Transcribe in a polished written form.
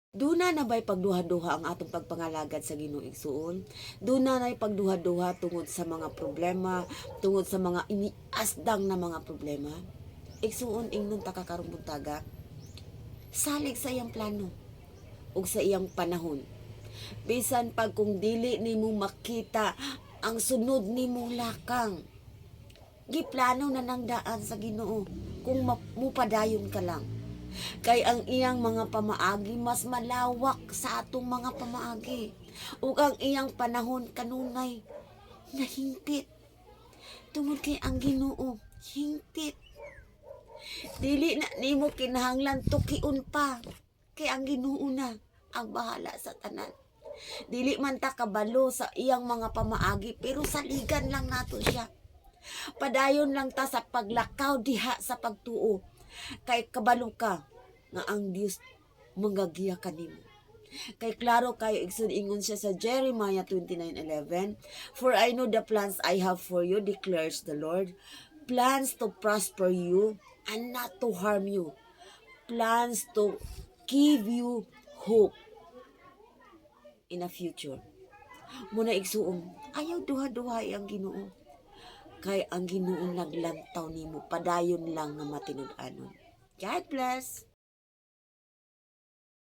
Duna na ba'y pagduha-duha ang atong pagpangalagad sa Ginoo igsoon? Duna na'y pagduha-duha tungod sa mga problema, tungod sa mga iniasdang na mga problema? Igsuon ingnon ta kakarong buntaga, salig sa iyang plano ug sa iyang panahon. Bisan pag kung dili nimo makita ang sunod nimong lakang, giplano na ng daan sa Ginoo kung mupadayon ka lang. Kay ang iyang mga pamaagi mas malawak sa atong mga pamaagi. Ug ang iyang panahon kanunay nahingpit. Tungod kay ang Ginoo hingpit. Dili na nimo kinahanglan tukiun pa. Kay ang Ginoo na ang bahala sa tanan. Dili man ta kabalo sa iyang mga pamaagi pero saligan lang nato siya. Padayon lang ta sa paglakaw diha sa pagtuo. Kay kabalo ka nga ang Dios mangagiya kanimo. Kay klaro kayo igsoon ingon siya sa Jeremiah 29:11, "For I know the plans I have for you, declares the Lord, plans to prosper you and not to harm you, plans to give you hope in a future." Muna igsuon, ayaw duha-duha ang Ginoo. Kay ang Ginoo naglantaw nimo, padayon lang nga matinud-anon. God bless.